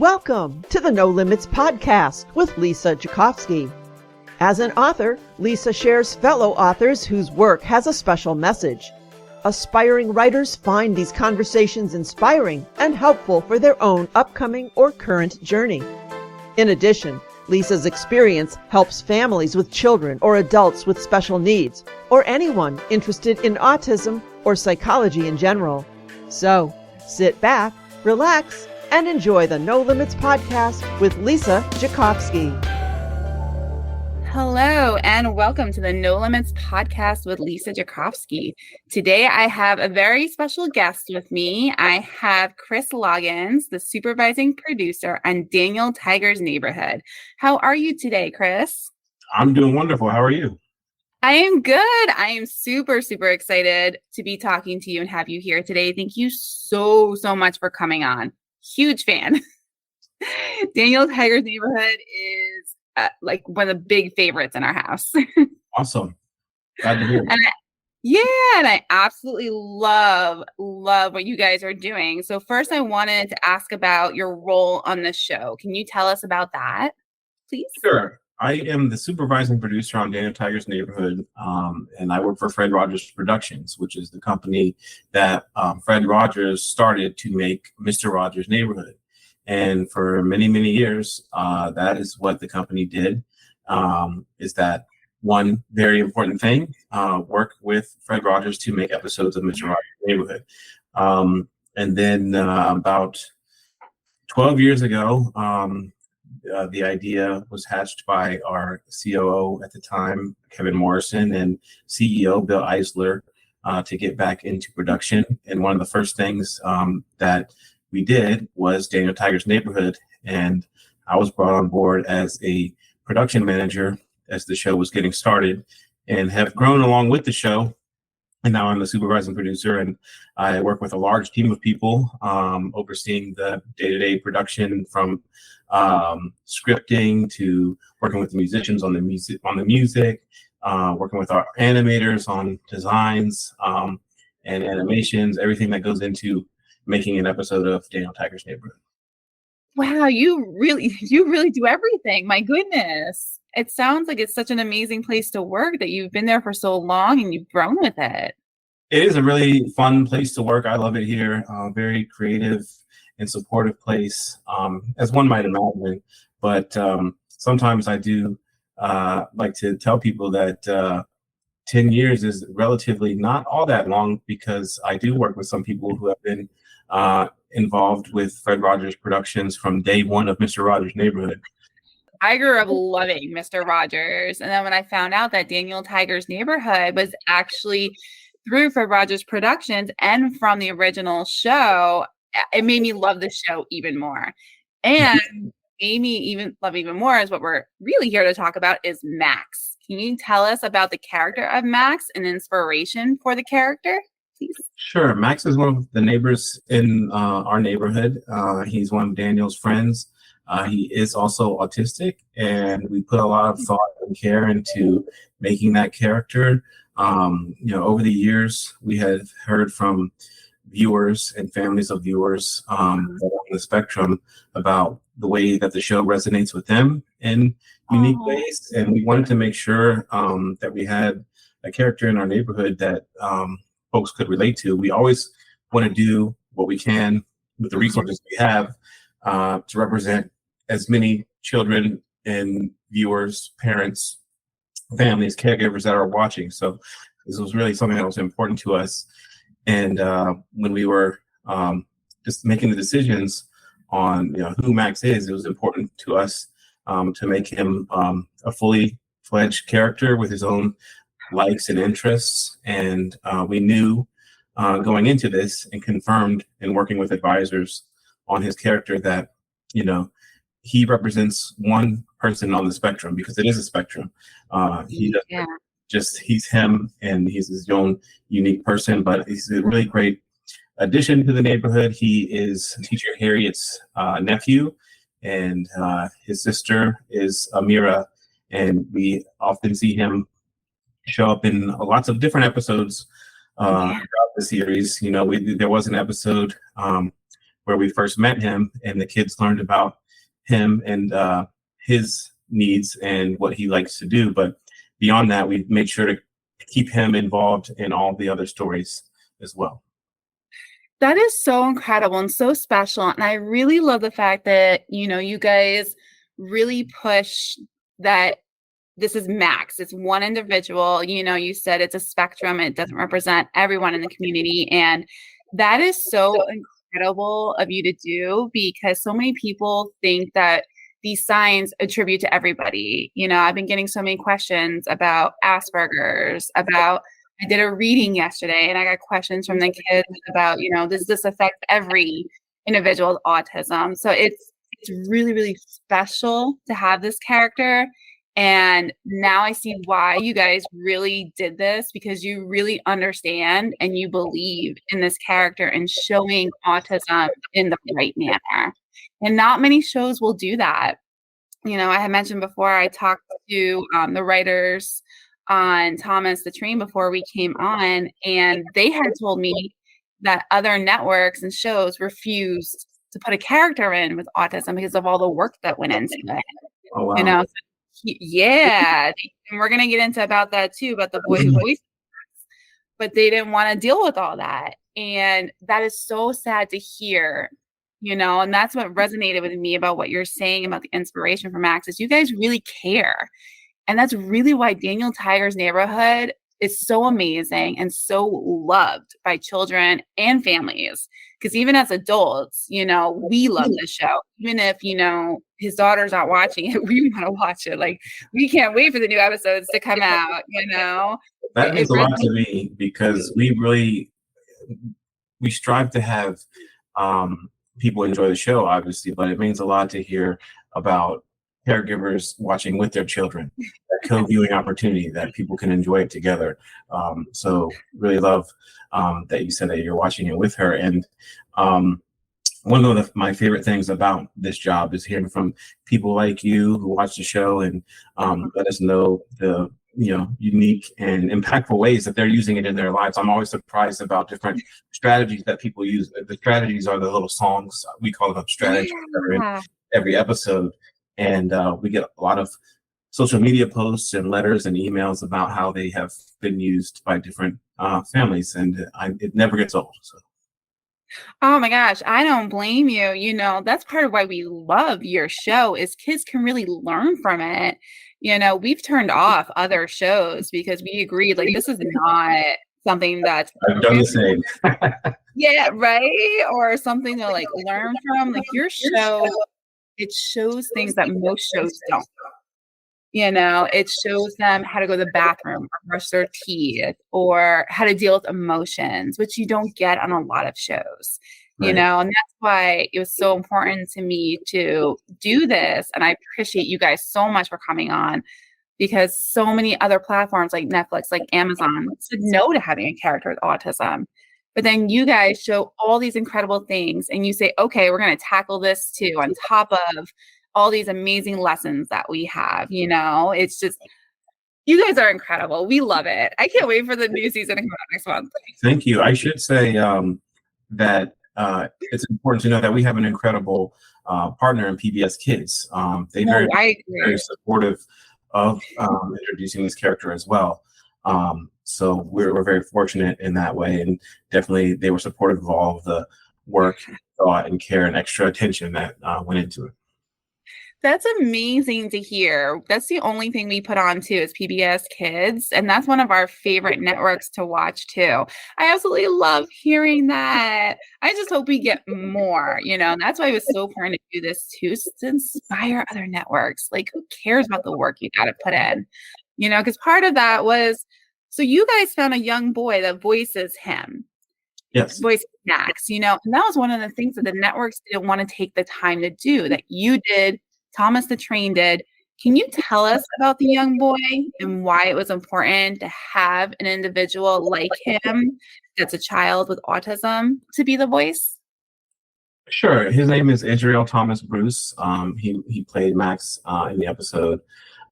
Welcome to the No Limits podcast with Lisa Jakofsky. As an author, Lisa shares fellow authors whose work has a special message. Aspiring writers find these conversations inspiring and helpful for their own upcoming or current journey. In addition, Lisa's experience helps families with children or adults with special needs, or anyone interested in autism or psychology in general. So, sit back, relax, and enjoy the No Limits podcast with Lisa Jakofsky. Hello, and welcome to the No Limits podcast with Lisa Jakofsky. Today, I have a very special guest with me. I have Chris Loggins, the supervising producer on Daniel Tiger's Neighborhood. How are you today, Chris? I'm doing wonderful. How are you? I am good. I am super excited to be talking to you and have you here today. Thank you so much for coming on. Huge fan. Daniel Tiger's Neighborhood is like one of the big favorites in our house. Awesome. Glad to hear. And I absolutely love what you guys are doing. So first I wanted to ask about your role on the show. Can you tell us about that, please? Sure. I am the supervising producer on Daniel Tiger's Neighborhood, and I work for Fred Rogers Productions, which is the company that Fred Rogers started to make Mr. Rogers' Neighborhood. And for many years, that is what the company did, is that one very important thing, work with Fred Rogers to make episodes of Mr. Rogers' Neighborhood. And then about 12 years ago, the idea was hatched by our COO at the time, Kevin Morrison, and CEO, Bill Eisler, to get back into production. And one of the first things that we did was Daniel Tiger's Neighborhood. And I was brought on board as a production manager as the show was getting started, and have grown along with the show. And now I'm the supervising producer, and I work with a large team of people, overseeing the day-to-day production, from scripting to working with the musicians on the music, working with our animators on designs and animations, everything that goes into making an episode of Daniel Tiger's Neighborhood. Wow, you really do everything. My goodness. It sounds like it's such an amazing place to work, that you've been there for so long and you've grown with it. It is a really fun place to work. I love it here. Very creative and supportive place, as one might imagine. But sometimes I do like to tell people that 10 years is relatively not all that long, because I do work with some people who have been involved with Fred Rogers Productions from day one of Mr. Rogers' Neighborhood. I grew up loving Mr. Rogers. And then when I found out that Daniel Tiger's Neighborhood was actually through Fred Rogers Productions and from the original show, it made me love the show even more. And made me even love even more is what we're really here to talk about, is Max. Can you tell us about the character of Max and inspiration for the character, please? Sure. Max is one of the neighbors in our neighborhood. He's one of Daniel's friends. He is also autistic, and we put a lot of thought and care into making that character. Over the years, we have heard from viewers and families of viewers that are on the spectrum about the way that the show resonates with them in unique ways. And we wanted to make sure that we had a character in our neighborhood that folks could relate to. We always want to do what we can with the resources we have to represent as many children and viewers, parents, families, caregivers that are watching. So this was really something that was important to us. And when we were just making the decisions on who Max is, it was important to us to make him a fully fledged character with his own likes and interests. And we knew going into this, and confirmed in working with advisors on his character, that he represents one person on the spectrum, because it is a spectrum. He's him, and he's his own unique person, but he's a really great addition to the neighborhood. He is Teacher Harriet's nephew, and his sister is Amira, and we often see him show up in lots of different episodes throughout the series. There was an episode where we first met him, and the kids learned about him and his needs and what he likes to do. But beyond that, we made sure to keep him involved in all the other stories as well. That is so incredible and so special. And I really love the fact that, you guys really push that this is Max. It's one individual. You said it's a spectrum. It doesn't represent everyone in the community. And that is so incredible of you to do, because so many people think that these signs attribute to everybody. I've been getting so many questions about Asperger's, I did a reading yesterday and I got questions from the kids about, does this affect every individual with autism? So it's really, really special to have this character. And now I see why you guys really did this, because you really understand and you believe in this character and showing autism in the right manner. And not many shows will do that. I had mentioned before, I talked to the writers on Thomas the Train before we came on, and they had told me that other networks and shows refused to put a character in with autism because of all the work that went into it. Oh, wow. Yeah, and we're going to get into about that too, about the boy who voiced, but they didn't want to deal with all that. And that is so sad to hear, and that's what resonated with me about what you're saying about the inspiration for Max, is you guys really care. And that's really why Daniel Tiger's Neighborhood is so amazing and so loved by children and families. Because even as adults, we love this show. Even if, his daughter's not watching it, we want to watch it. Like, we can't wait for the new episodes to come out, That means a lot to me, because we strive to have people enjoy the show, obviously, but it means a lot to hear about caregivers watching with their children, that co-viewing opportunity that people can enjoy it together. So really love that you said that you're watching it with her. And one of my favorite things about this job is hearing from people like you who watch the show and let us know the unique and impactful ways that they're using it in their lives. I'm always surprised about different strategies that people use. The strategies are the little songs, we call them strategies, in every episode. And we get a lot of social media posts and letters and emails about how they have been used by different families, and it never gets old. So. Oh my gosh, I don't blame you. That's part of why we love your show, is kids can really learn from it. We've turned off other shows because we agreed, like, this is not something that's I've done the same. Yeah, right? Or something to like learn from. Like, your show, it shows things that most shows don't. It shows them how to go to the bathroom or brush their teeth or how to deal with emotions, which you don't get on a lot of shows, Right. And that's why it was so important to me to do this. And I appreciate you guys so much for coming on, because so many other platforms like Netflix, like Amazon, said no to having a character with autism. But then you guys show all these incredible things and you say, okay, we're going to tackle this too, on top of all these amazing lessons that we have. It's just, you guys are incredible. We love it. I can't wait for the new season to come out next month. Thank you. I should say that it's important to know that we have an incredible partner in PBS Kids. They very supportive of introducing this character as well. So we're very fortunate in that way, and definitely they were supportive of all of the work, thought, and care and extra attention that went into it. That's amazing to hear. That's the only thing we put on too, is PBS Kids. And that's one of our favorite networks to watch too. I absolutely love hearing that. I just hope we get more, and that's why it was so important to do this too, to inspire other networks. Like, who cares about the work you got to put in? Because part of that was, so you guys found a young boy that voices him. Yes. Voice Max, and that was one of the things that the networks didn't want to take the time to do, that you did, Thomas the Train did. Can you tell us about the young boy and why it was important to have an individual like him, that's a child with autism, to be the voice? Sure. His name is Israel Thomas Bruce. He played Max in the episode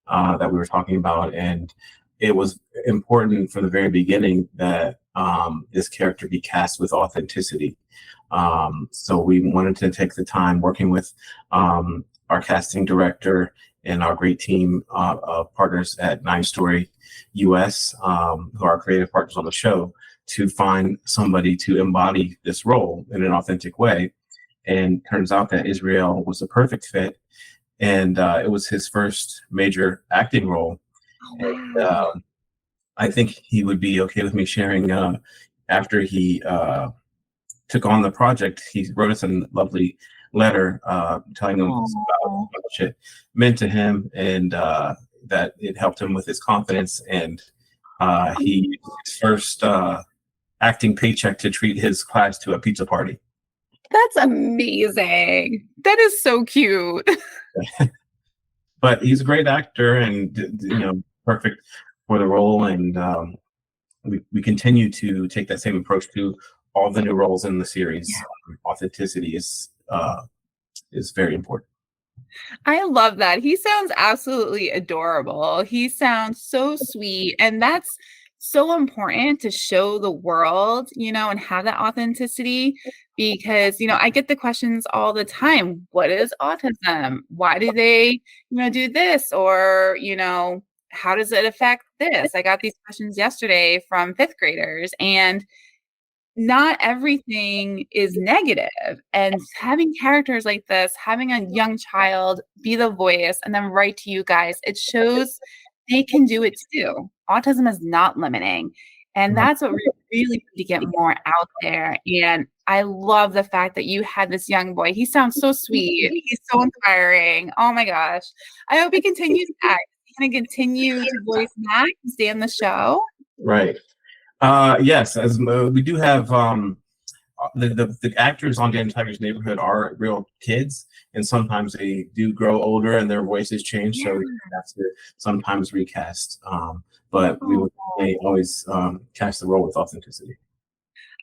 that we were talking about, and it was important from the very beginning that this character be cast with authenticity. So we wanted to take the time working with our casting director and our great team of partners at 9 Story US, who are creative partners on the show, to find somebody to embody this role in an authentic way. And turns out that Israel was a perfect fit, and it was his first major acting role. And I think he would be okay with me sharing. After he took on the project, he wrote us a lovely letter telling us about how much it meant to him, and that it helped him with his confidence. And he used his first acting paycheck to treat his class to a pizza party. That's amazing. That is so cute. But he's a great actor, and perfect for the role. And we continue to take that same approach to all the new roles in the series. Authenticity is very important. I love that. He sounds absolutely adorable. He sounds so sweet, and that's so important to show the world, and have that authenticity, because, I get the questions all the time. What is autism? Why do they, do this? Or, how does it affect this? I got these questions yesterday from 5th graders, and not everything is negative. And having characters like this, having a young child be the voice and then write to you guys, it shows they can do it too. Autism is not limiting. And that's what we really need to get more out there. And I love the fact that you had this young boy. He sounds so sweet. He's so inspiring. Oh my gosh. I hope he continues to act. He's going to continue to voice Max and stay on the show. Right. Yes, as we do have the actors on Daniel Tiger's Neighborhood are real kids, and sometimes they do grow older and their voices change, so we have to sometimes recast. But we would always cast the role with authenticity.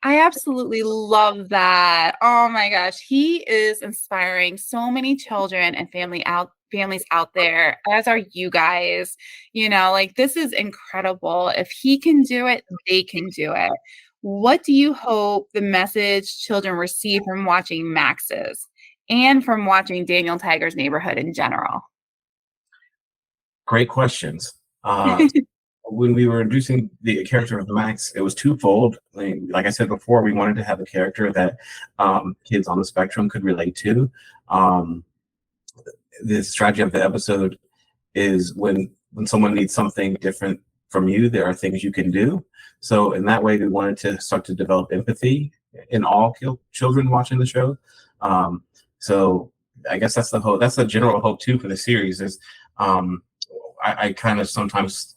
I absolutely love that. Oh my gosh, he is inspiring so many children and families out there, as are you guys. This is incredible. If he can do it, they can do it. What do you hope the message children receive from watching Max's and from watching Daniel Tiger's Neighborhood in general? Great questions. When we were introducing the character of Max, it was twofold. Like I said before, we wanted to have a character that kids on the spectrum could relate to. The strategy of the episode is when someone needs something different from you, there are things you can do. So in that way, we wanted to start to develop empathy in all children watching the show. So I guess that's the general hope too for the series. Is I kind of sometimes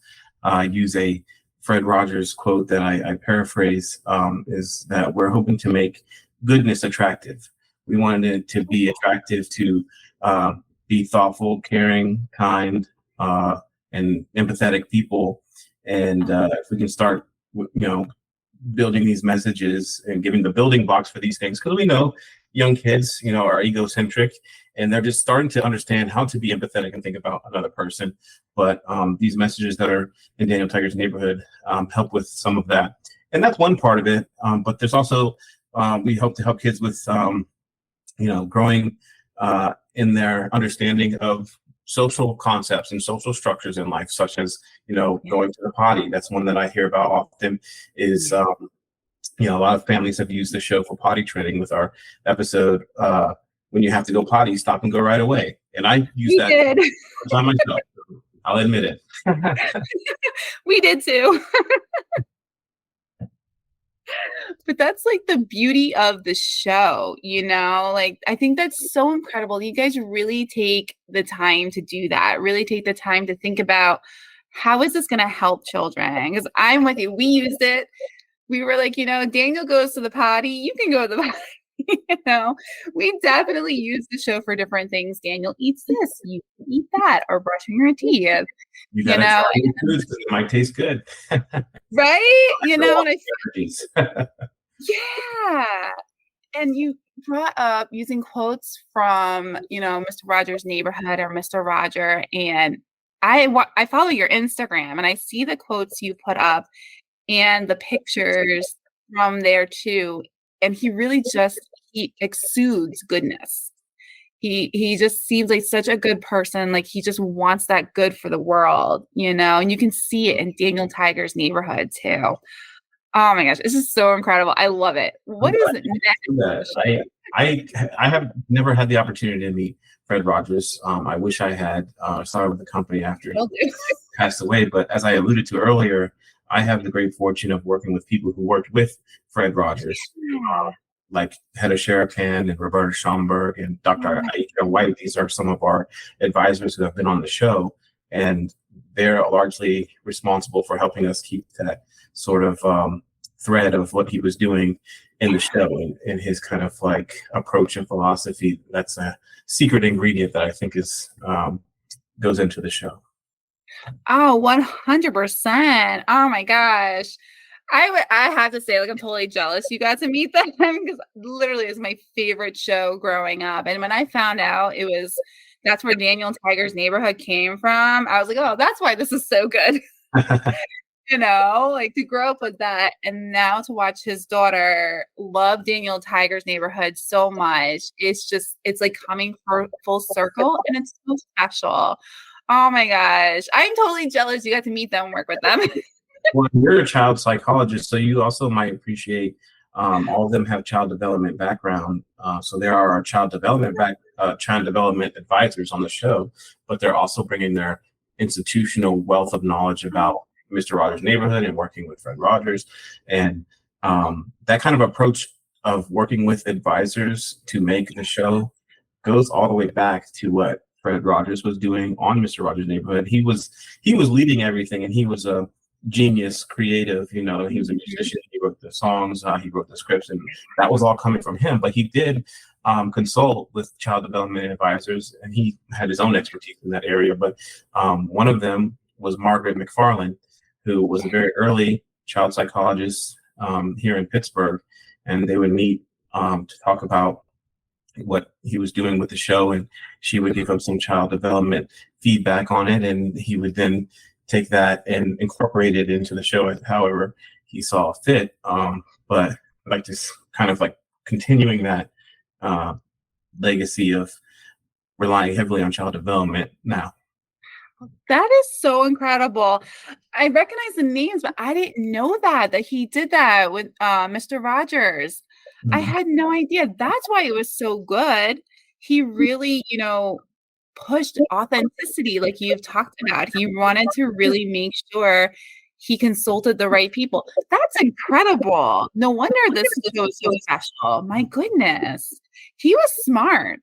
use a Fred Rogers quote that I paraphrase, is that we're hoping to make goodness attractive. We wanted it to be attractive to be thoughtful, caring, kind, and empathetic people. And if we can start, building these messages and giving the building blocks for these things, because we know young kids, are egocentric, and they're just starting to understand how to be empathetic and think about another person. But these messages that are in Daniel Tiger's Neighborhood help with some of that. And that's one part of it. But there's also, we hope to help kids with, growing in their understanding of social concepts and social structures in life, such as, going to the potty. That's one that I hear about often is, a lot of families have used the show for potty training with our episode. When you have to go potty, stop and go right away. And I use that on myself. I'll admit it. We did too. But that's like the beauty of the show, I think that's so incredible. You guys really take the time to do that, really take the time to think about how is this going to help children? Because I'm with you. We used it. We were like, Daniel goes to the potty. You can go to the potty. We definitely use the show for different things. Daniel eats this, you eat that, or brushing your teeth. You gotta try new foods because it might taste good. Right? Yeah. And you brought up using quotes from, Mr. Rogers' Neighborhood or Mr. Roger. And I follow your Instagram and I see the quotes you put up and the pictures from there too. and he really he exudes goodness. He just seems like such a good person. Like he just wants that good for the world, and you can see it in Daniel Tiger's Neighborhood too. Oh my gosh, this is so incredible. I love it. What is next? I have never had the opportunity to meet Fred Rogers. I wish I had started with the company after he passed away. But as I alluded to earlier, I have the great fortune of working with people who worked with Fred Rogers, like Hedda Sherakan and Roberta Schomburg and Dr. Aika White. These are some of our advisors who have been on the show, and they're largely responsible for helping us keep that sort of thread of what he was doing in the show and his kind of like approach and philosophy. That's a secret ingredient that I think is goes into the show. Oh, 100%. Oh my gosh. I have to say, like, I'm totally jealous you got to meet them, because literally it's my favorite show growing up. And when I found out that's where Daniel Tiger's Neighborhood came from, I was like, oh, that's why this is so good. Like to grow up with that, and now to watch his daughter love Daniel Tiger's Neighborhood so much. It's like coming full circle, and it's so special. Oh my gosh. I'm totally jealous you got to meet them and work with them. Well, you're a child psychologist, so you also might appreciate all of them have child development background. So there are our child development advisors on the show, but they're also bringing their institutional wealth of knowledge about Mr. Rogers' Neighborhood and working with Fred Rogers. And that kind of approach of working with advisors to make the show goes all the way back to what Fred Rogers was doing on Mr. Rogers' Neighborhood. He was leading everything, and he was a genius, creative. He was a musician. He wrote the songs, he wrote the scripts, and that was all coming from him. But he did consult with child development advisors, and he had his own expertise in that area. But one of them was Margaret McFarland, who was a very early child psychologist here in Pittsburgh, and they would meet to talk about what he was doing with the show, and she would give him some child development feedback on it, and he would then take that and incorporate it into the show however he saw fit. But like just kind of like continuing that legacy of relying heavily on child development now. That is so incredible. I recognize the names, but I didn't know that he did that with Mr. Rogers. Mm-hmm. I had no idea. That's why it was so good. He really, pushed authenticity, like you've talked about. He wanted to really make sure he consulted the right people. That's incredible. No wonder this show was so special. My goodness. He was smart.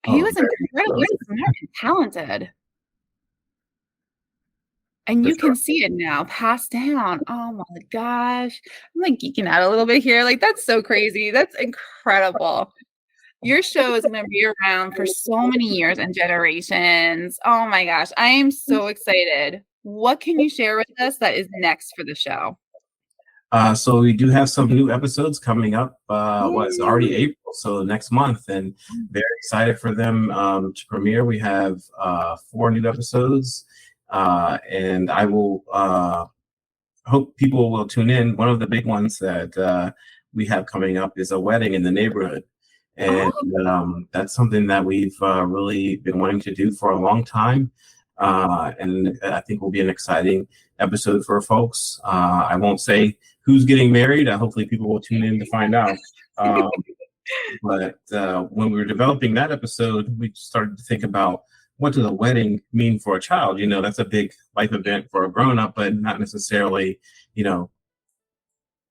He was incredibly smart and talented. And you can see it now, passed down. Oh my gosh. I'm like geeking out a little bit here. Like, that's so crazy. That's incredible. Your show is going to be around for so many years and generations. Oh my gosh. I am so excited. What can you share with us that is next for the show? So we do have some new episodes coming up. It's already April, so next month, and very excited for them to premiere. We have 4 new episodes. And I will hope people will tune in. One of the big ones that we have coming up is a wedding in the neighborhood. And that's something that we've really been wanting to do for a long time. And I think will be an exciting episode for folks. I won't say who's getting married. Hopefully people will tune in to find out. But when we were developing that episode, we started to think about, what does a wedding mean for a child? That's a big life event for a grown-up, but not necessarily,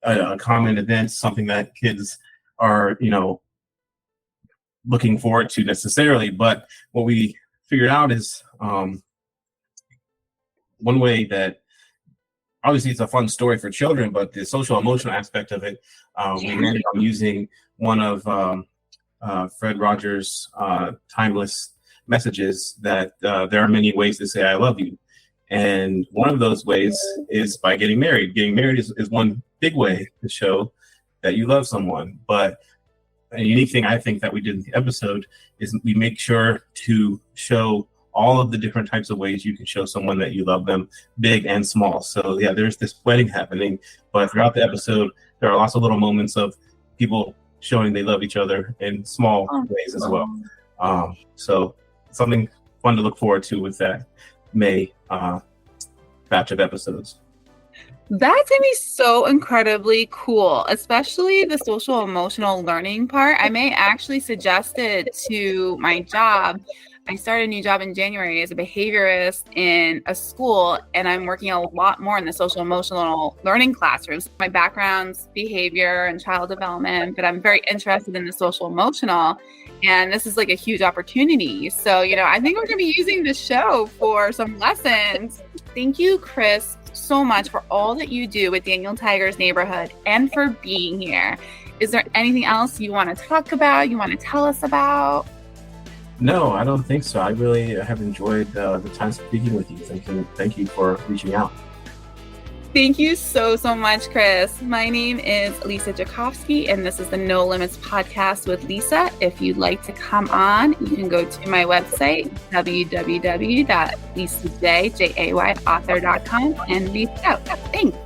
a common event, something that kids are, looking forward to necessarily. But what we figured out is one way that, obviously it's a fun story for children, but the social emotional aspect of it, we ended up using one of Fred Rogers' timeless messages that there are many ways to say I love you. And one of those ways is by getting married. Getting married is one big way to show that you love someone. But a unique thing I think that we did in the episode is we make sure to show all of the different types of ways you can show someone that you love them, big and small. So yeah, there's this wedding happening, but throughout the episode, there are lots of little moments of people showing they love each other in small ways as well. So something fun to look forward to with that May batch of episodes. That's gonna be so incredibly cool, especially the social emotional learning part. I may actually suggest it to my job. I started a new job in January as a behaviorist in a school, and I'm working a lot more in the social emotional learning classrooms. My background's behavior and child development, but I'm very interested in the social emotional, and this is like a huge opportunity. So, I think we're gonna be using the show for some lessons. Thank you, Chris, so much for all that you do with Daniel Tiger's Neighborhood and for being here. Is there anything else you want to talk about, you want to tell us about? No, I don't think so. I really have enjoyed the time speaking with you. Thank you for reaching out. Thank you so much, Chris. My name is Lisa Jakovsky, and this is the No Limits podcast with Lisa. If you'd like to come on, you can go to my website, www.lisajayauthor.com, and reach out. Thanks.